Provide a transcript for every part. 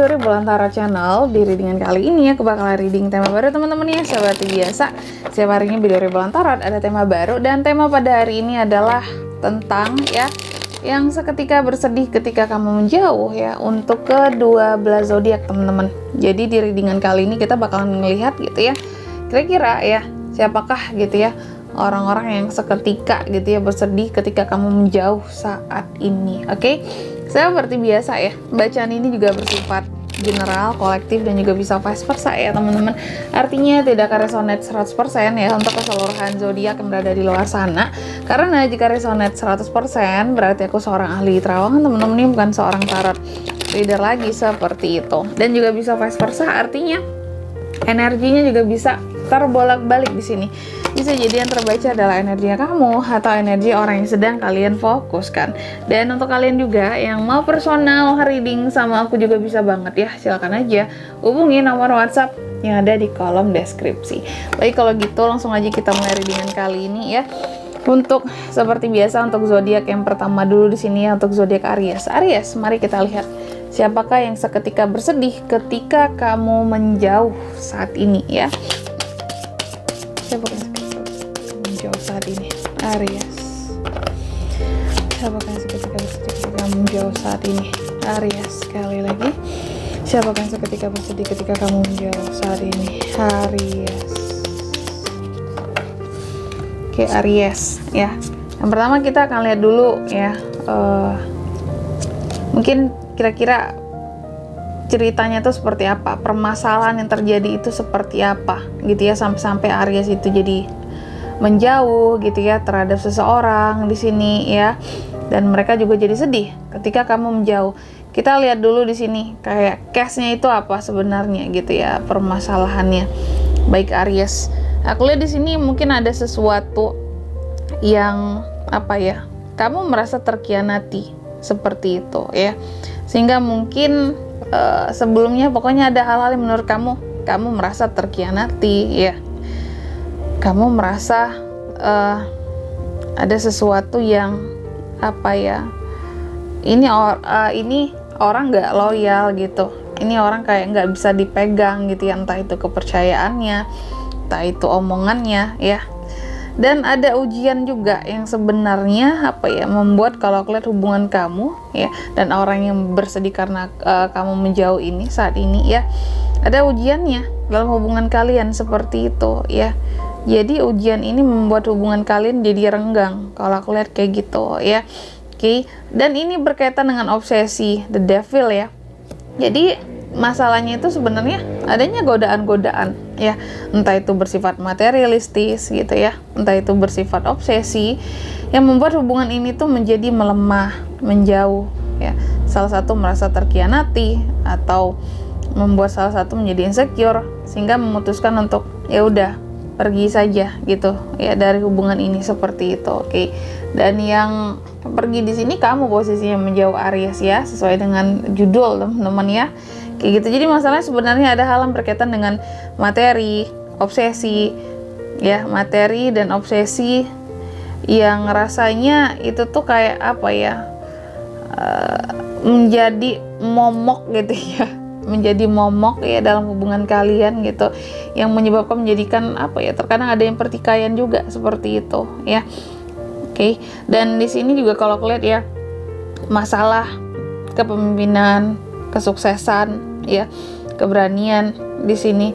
Biduri Belantara Channel. Di readingan kali ini aku bakalan reading tema baru teman-teman ya. Seperti biasa, setiap harinya Biduri Belantara ada tema baru. Dan tema pada hari ini adalah tentang ya, yang seketika bersedih ketika kamu menjauh ya, untuk kedua belas zodiak teman-teman. Jadi di readingan kali ini kita bakalan melihat gitu ya, kira-kira ya siapakah gitu ya orang-orang yang seketika gitu ya bersedih ketika kamu menjauh saat ini. Oke? Seperti biasa ya, bacaan ini juga bersifat general, kolektif, dan juga bisa vice versa ya teman-teman. Artinya tidak resonate 100% ya untuk keseluruhan zodiak yang berada di luar sana. Karena jika resonate 100% berarti aku seorang ahli terawangan teman-teman, ini bukan seorang tarot reader lagi seperti itu. Dan juga bisa vice versa, artinya energinya juga bisa terbolak-balik di sini. Bisa jadi yang terbaca adalah energinya kamu atau energi orang yang sedang kalian fokuskan. Dan untuk kalian juga yang mau personal reading sama aku juga bisa banget ya, silakan aja hubungi nomor WhatsApp yang ada di kolom deskripsi. Baik, kalau gitu langsung aja kita mulai readingan kali ini ya. Untuk seperti biasa untuk zodiak yang pertama dulu di sini ya, untuk zodiak Aries. Aries, mari kita lihat siapakah yang seketika bersedih ketika kamu menjauh saat ini ya. Siapakah yang seketika menjauh saat ini? Aries. Siapakah yang seketika bersedih ketika kamu menjauh saat ini? Aries. Sekali lagi, siapakah yang seketika bersedih ketika kamu menjauh saat ini? Aries. Oke, Aries ya. Yang pertama kita akan lihat dulu ya, mungkin kira-kira ceritanya itu seperti apa, permasalahan yang terjadi itu seperti apa gitu ya, sampai Aries itu jadi menjauh gitu ya terhadap seseorang di sini ya, dan mereka juga jadi sedih ketika kamu menjauh. Kita lihat dulu di sini kayak case-nya itu apa sebenarnya gitu ya, permasalahannya. Baik Aries, aku lihat di sini mungkin ada sesuatu yang apa ya, kamu merasa terkhianati seperti itu ya, sehingga mungkin sebelumnya pokoknya ada hal-hal yang menurut kamu merasa terkhianati ya, kamu merasa ada sesuatu yang apa ya, ini orang nggak loyal gitu, ini orang kayak nggak bisa dipegang gitu ya, entah itu kepercayaannya, entah itu omongannya ya. Dan ada ujian juga yang sebenarnya apa ya, membuat kalau aku lihat hubungan kamu ya dan orang yang bersedih karena kamu menjauh ini saat ini ya, ada ujiannya dalam hubungan kalian seperti itu ya. Jadi ujian ini membuat hubungan kalian jadi renggang kalau aku lihat kayak gitu ya. Oke, dan ini berkaitan dengan obsesi the devil ya. Jadi masalahnya itu sebenarnya adanya godaan-godaan ya, entah itu bersifat materialistis gitu ya, entah itu bersifat obsesi yang membuat hubungan ini tuh menjadi melemah, menjauh ya. Salah satu merasa terkhianati atau membuat salah satu menjadi insecure sehingga memutuskan untuk ya udah pergi saja gitu ya dari hubungan ini seperti itu. Oke. Dan yang pergi di sini kamu posisinya menjauh Aries ya, sesuai dengan judul teman-teman ya. Kayak gitu. Jadi masalahnya sebenarnya ada hal yang berkaitan dengan materi, obsesi ya, materi dan obsesi yang rasanya itu tuh kayak apa ya, menjadi momok gitu ya, menjadi momok ya dalam hubungan kalian gitu, yang menyebabkan menjadikan apa ya, terkadang ada yang pertikaian juga seperti itu ya. Oke. Dan di sini juga kalau aku lihat ya, masalah kepemimpinan, kesuksesan ya, keberanian di sini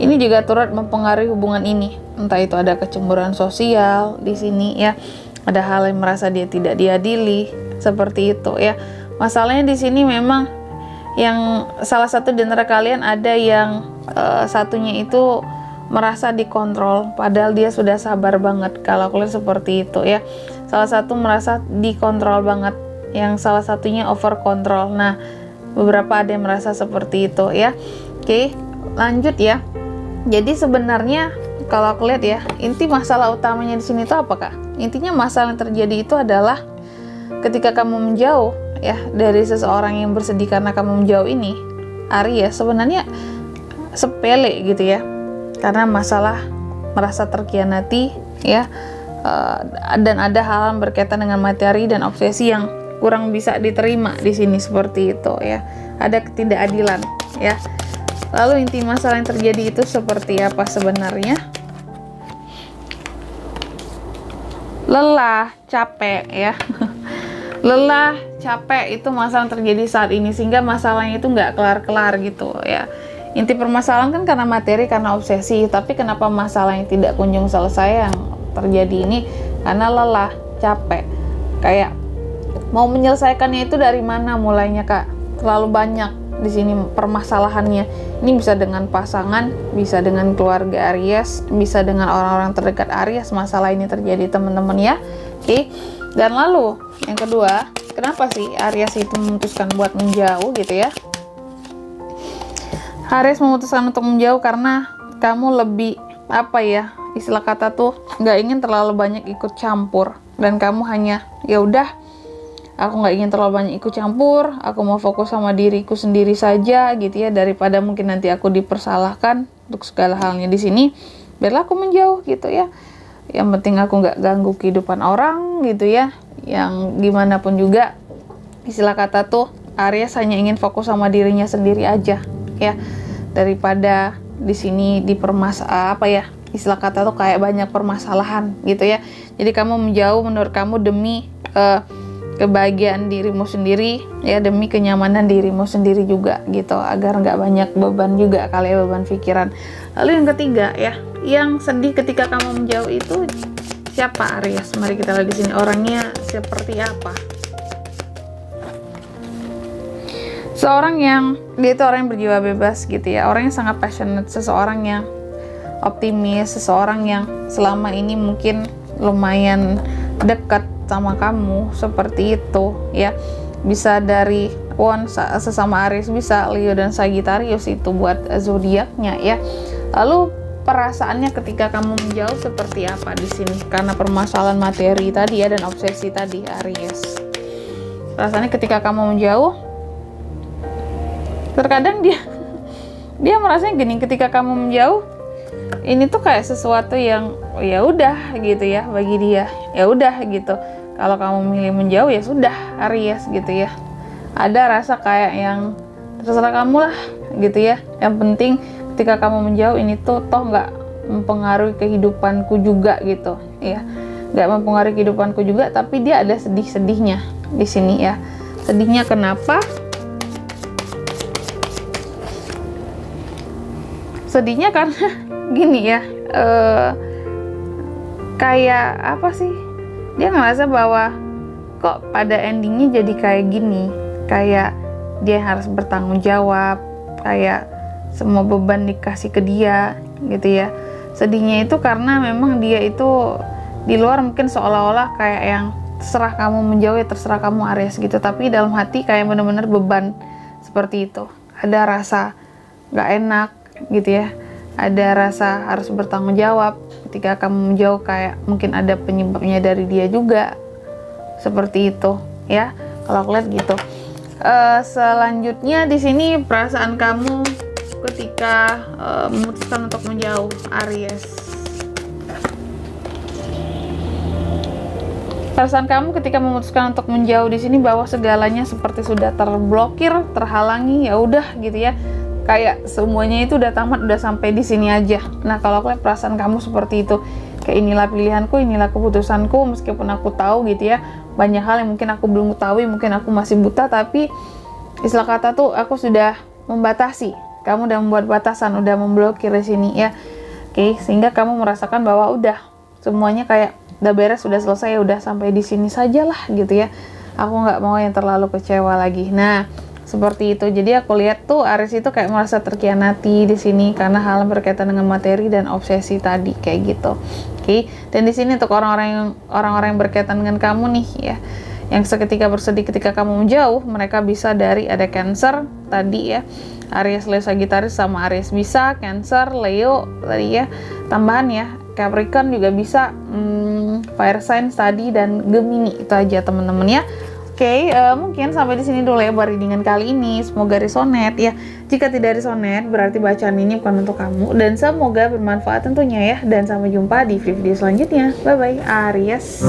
ini juga turut mempengaruhi hubungan ini. Entah itu ada kecemburuan sosial di sini ya, ada hal yang merasa dia tidak diadili seperti itu ya. Masalahnya di sini memang yang salah satu di antara kalian ada yang satunya itu merasa dikontrol, padahal dia sudah sabar banget kalau aku lihat seperti itu ya. Salah satu merasa dikontrol banget, yang salah satunya over control. Nah, beberapa ada yang merasa seperti itu ya. Oke, lanjut ya. Jadi sebenarnya kalau aku lihat ya, inti masalah utamanya di sini itu apakah? Intinya masalah yang terjadi itu adalah ketika kamu menjauh ya dari seseorang yang bersedih karena kamu menjauh ini, Aries, sebenarnya sepele gitu ya. Karena masalah merasa terkhianati ya, dan ada hal yang berkaitan dengan materi dan obsesi yang kurang bisa diterima di sini seperti itu ya. ada ketidakadilan ya. Lalu inti masalah yang terjadi itu seperti apa sebenarnya? Lelah, capek ya. Lelah, capek itu masalah yang terjadi saat ini, sehingga masalahnya itu nggak kelar-kelar gitu ya. Inti permasalahan kan karena materi, karena obsesi, tapi kenapa masalah yang tidak kunjung selesai yang terjadi ini? Karena lelah, capek. Kayak mau menyelesaikannya itu dari mana mulainya, Kak? Terlalu banyak di sini permasalahannya. Ini bisa dengan pasangan, bisa dengan keluarga Aries, bisa dengan orang-orang terdekat Aries. Masalah ini terjadi teman-teman ya. Oke. Dan lalu yang kedua, kenapa sih Aries itu memutuskan buat menjauh gitu ya? Aries memutuskan untuk menjauh karena kamu lebih apa ya? Istilah kata tuh nggak ingin terlalu banyak ikut campur, dan kamu hanya ya udah, aku nggak ingin terlalu banyak ikut campur, aku mau fokus sama diriku sendiri saja gitu ya, daripada mungkin nanti aku dipersalahkan untuk segala halnya di sini, biarlah aku menjauh gitu ya. Yang penting aku nggak ganggu kehidupan orang gitu ya. Yang gimana pun juga, istilah kata tuh Aries hanya ingin fokus sama dirinya sendiri aja ya, daripada di sini apa ya, istilah kata tuh kayak banyak permasalahan gitu ya. Jadi kamu menjauh menurut kamu demi kebahagiaan dirimu sendiri ya, demi kenyamanan dirimu sendiri juga gitu, agar nggak banyak beban juga kali ya, beban pikiran. Lalu yang ketiga ya, yang sedih ketika kamu menjauh itu siapa, Aries? Mari kita lihat di sini orangnya seperti apa. Seorang yang dia itu orang yang berjiwa bebas gitu ya, orang yang sangat passionate, seseorang yang optimis, seseorang yang selama ini mungkin lumayan dekat sama kamu, seperti itu ya. Bisa dari sesama Aries, bisa Leo dan Sagittarius itu buat zodiaknya ya. Lalu perasaannya ketika kamu menjauh seperti apa di sini? Karena permasalahan materi tadi ya, dan obsesi tadi Aries. Perasaannya ketika kamu menjauh, terkadang dia merasanya gini, ketika kamu menjauh ini tuh kayak sesuatu yang ya udah gitu ya, bagi dia ya udah gitu. Kalau kamu milih menjauh ya sudah, Aries gitu ya. Ada rasa kayak yang terserah kamu lah gitu ya. Yang penting ketika kamu menjauh ini tuh toh nggak mempengaruhi kehidupanku juga gitu ya. Nggak mempengaruhi kehidupanku juga, tapi dia ada sedih-sedihnya di sini ya. Sedihnya kenapa? Sedihnya karena gini ya, kayak apa sih, dia ngerasa bahwa kok pada endingnya jadi kayak gini, kayak dia harus bertanggung jawab, kayak semua beban dikasih ke dia gitu ya. Sedihnya itu karena memang dia itu di luar mungkin seolah-olah kayak yang terserah kamu menjauh ya, terserah kamu Aries gitu, tapi dalam hati kayak bener-bener beban seperti itu. Ada rasa gak enak gitu ya, ada rasa harus bertanggung jawab ketika kamu menjauh, kayak mungkin ada penyebabnya dari dia juga, seperti itu ya kalau aku lihat gitu. Selanjutnya di sini perasaan kamu ketika memutuskan untuk menjauh, Aries. Perasaan kamu ketika memutuskan untuk menjauh di sini bahwa segalanya seperti sudah terblokir, terhalangi, ya udah gitu ya. Kayak semuanya itu udah tamat, udah sampai di sini aja. Nah, kalau aku lihat perasaan kamu seperti itu, kayak inilah pilihanku, inilah keputusanku, meskipun aku tahu gitu ya, banyak hal yang mungkin aku belum ketahui, mungkin aku masih buta, tapi istilah kata tuh aku sudah membatasi. Kamu udah membuat batasan, udah memblokir di sini ya. Oke, sehingga kamu merasakan bahwa udah semuanya kayak udah beres, udah selesai, udah sampai di sini sajalah gitu ya. Aku nggak mau yang terlalu kecewa lagi. Nah, seperti itu. Jadi aku lihat tuh Aries itu kayak merasa terkhianati di sini karena hal yang berkaitan dengan materi dan obsesi tadi kayak gitu. Oke. Dan di sini untuk orang-orang yang berkaitan dengan kamu nih ya, yang seketika bersedih ketika kamu menjauh, mereka bisa dari ada Cancer tadi ya, Aries, Leo, Sagittarius sama Aries bisa, Cancer, Leo tadi ya, tambahan ya, Capricorn juga bisa, Fire sign tadi, dan Gemini. Itu aja teman-teman ya. Oke, mungkin sampai di sini dulu ya readingan kali ini. Semoga resonate ya. Jika tidak resonate, berarti bacaan ini bukan untuk kamu. Dan semoga bermanfaat tentunya ya. Dan sampai jumpa di video selanjutnya. Bye-bye, Aries.